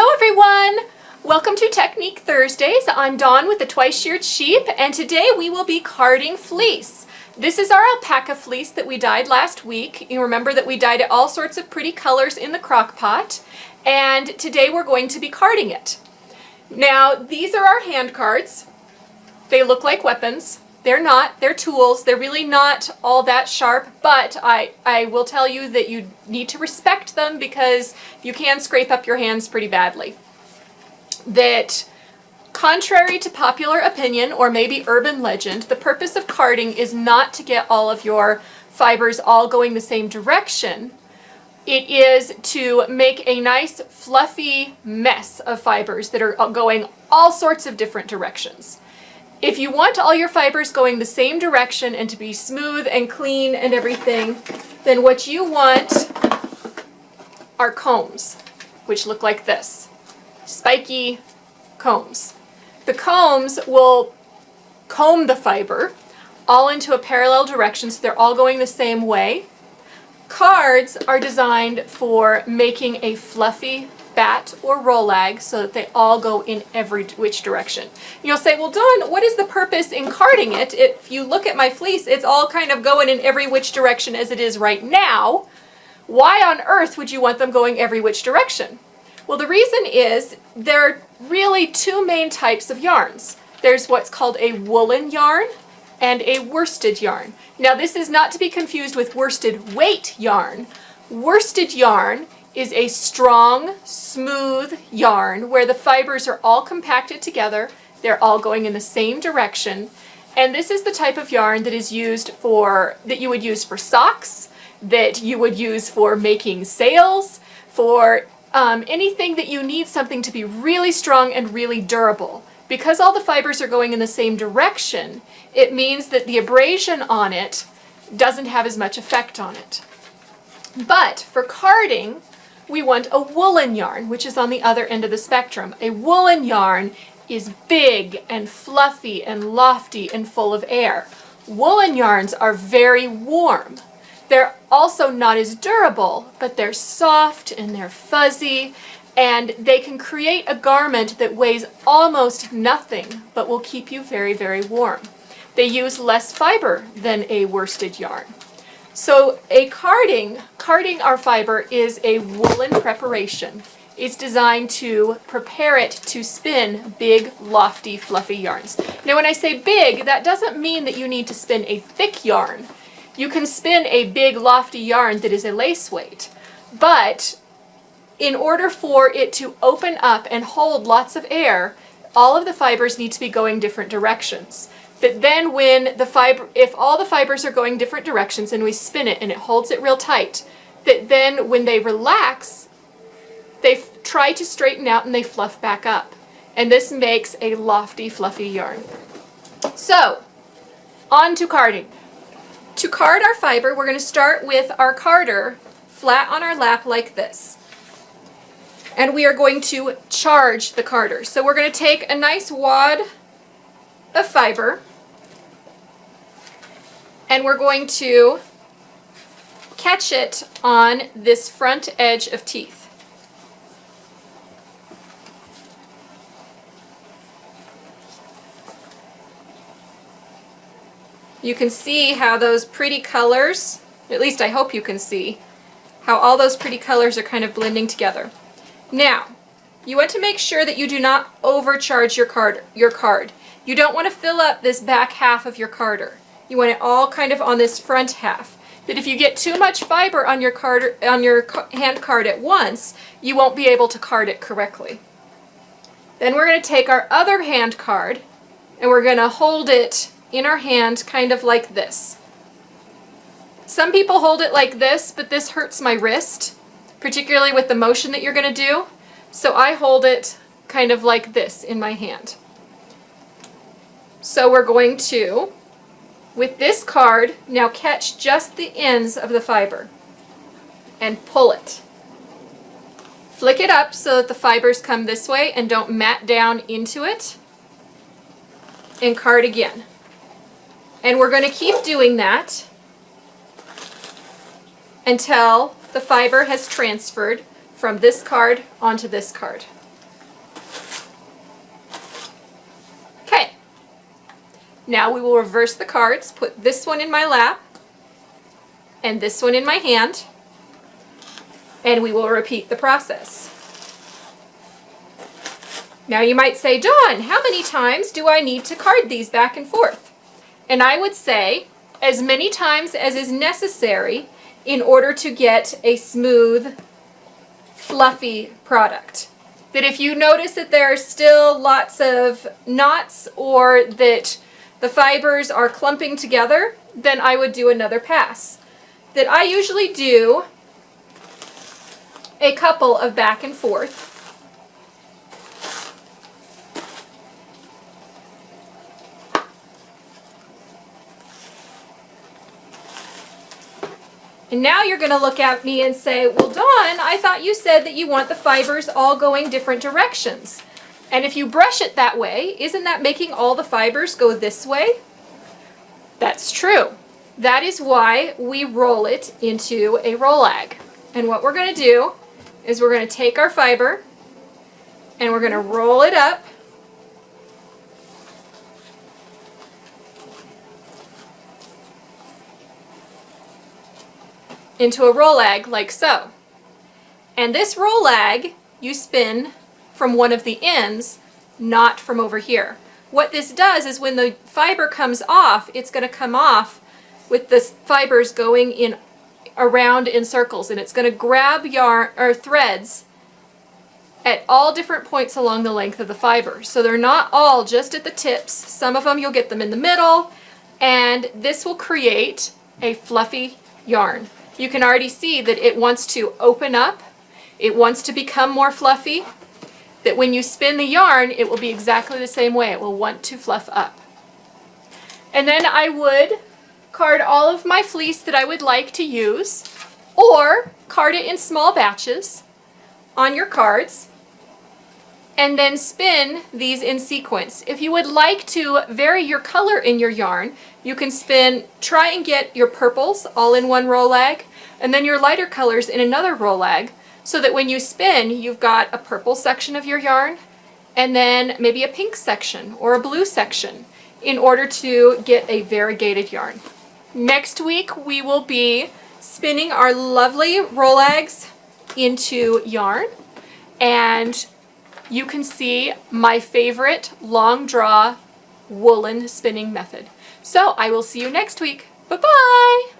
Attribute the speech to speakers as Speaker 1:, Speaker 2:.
Speaker 1: Hello everyone! Welcome to Technique Thursdays. I'm Dawn with the Twice Sheared Sheep, and today we will be carding fleece. This is our alpaca fleece that we dyed last week. You remember that we dyed it all sorts of pretty colors in the crock pot, and today we're going to be carding it. Now, these are our hand cards. They look like weapons. They're not. They're tools. They're really not all that sharp, but I will tell you that you need to respect them because you can scrape up your hands pretty badly. That, contrary to popular opinion or maybe urban legend, the purpose of carding is not to get all of your fibers all going the same direction. It is to make a nice fluffy mess of fibers that are going all sorts of different directions. If you want all your fibers going the same direction and to be smooth and clean and everything, then what you want are combs, which look like this. Spiky combs. The combs will comb the fiber all into a parallel direction so they're all going the same way. Cards are designed for making a fluffy bat or rolag so that they all go in every which direction. You'll say, well, Dawn, what is the purpose in carding it? If you look at my fleece, it's all kind of going in every which direction as it is right now. Why on earth would you want them going every which direction? Well, the reason is there are really two main types of yarns. There's what's called a woolen yarn and a worsted yarn. Now, this is not to be confused with worsted weight yarn. Worsted yarn is a strong, smooth yarn where the fibers are all compacted together. They're all going in the same direction. And this is the type of yarn that is used for, that you would use for socks, that you would use for making sails, for anything that you need something to be really strong and really durable. Because all the fibers are going in the same direction, it means that the abrasion on it doesn't have as much effect on it. But for carding, we want a woolen yarn, which is on the other end of the spectrum. A woolen yarn is big and fluffy and lofty and full of air. Woolen yarns are very warm. They're also not as durable, but they're soft and they're fuzzy, and they can create a garment that weighs almost nothing, but will keep you very, very warm. They use less fiber than a worsted yarn. So carding our fiber is a woolen preparation. It's designed to prepare it to spin big, lofty, fluffy yarns. Now, when I say big, that doesn't mean that you need to spin a thick yarn. You can spin a big, lofty yarn that is a lace weight, but in order for it to open up and hold lots of air, all of the fibers need to be going different directions. That then when if all the fibers are going different directions and we spin it and it holds it real tight, that then when they relax, they try to straighten out and they fluff back up. And this makes a lofty, fluffy yarn. So, on to carding. To card our fiber, we're going to start with our carder flat on our lap like this. And we are going to charge the carder. So we're going to take a nice wad of fiber, and we're going to catch it on this front edge of teeth. You can see how those pretty colors, at least I hope you can see, how all those pretty colors are kind of blending together. Now, you want to make sure that you do not overcharge your card. You don't want to fill up this back half of your carder. You want it all kind of on this front half. That if you get too much fiber on your hand card at once, you won't be able to card it correctly. Then we're going to take our other hand card and we're going to hold it in our hand kind of like this. Some people hold it like this, but this hurts my wrist, particularly with the motion that you're going to do. So I hold it kind of like this in my hand. So we're going to, with this card, now catch just the ends of the fiber and pull it. Flick it up so that the fibers come this way and don't mat down into it, and card again. And we're going to keep doing that until the fiber has transferred from this card onto this card. Now we will reverse the cards, put this one in my lap and this one in my hand, and we will repeat the process. Now you might say, Dawn, how many times do I need to card these back and forth? And I would say as many times as is necessary in order to get a smooth, fluffy product. That if you notice that there are still lots of knots or that the fibers are clumping together, then I would do another pass. That I usually do a couple of back and forth. And now you're going to look at me and say, well, Dawn, I thought you said that you want the fibers all going different directions. And if you brush it that way, isn't that making all the fibers go this way? That's true. That is why we roll it into a roll-ag. And what we're going to do is we're going to take our fiber and we're going to roll it up into a roll-ag like so. And this roll-ag you spin from one of the ends, not from over here. What this does is when the fiber comes off, it's going to come off with the fibers going in around in circles, and it's going to grab yarn or threads at all different points along the length of the fiber. So they're not all just at the tips. Some of them you'll get them in the middle, and this will create a fluffy yarn. You can already see that it wants to open up, it wants to become more fluffy, that when you spin the yarn, it will be exactly the same way. It will want to fluff up. And then I would card all of my fleece that I would like to use, or card it in small batches on your cards, and then spin these in sequence. If you would like to vary your color in your yarn, you can try and get your purples all in one roll-ag, and then your lighter colors in another roll-ag, so that when you spin, you've got a purple section of your yarn, and then maybe a pink section or a blue section, in order to get a variegated yarn. Next week, we will be spinning our lovely roll-ags into yarn, and you can see my favorite long draw woolen spinning method. So I will see you next week. Bye-bye!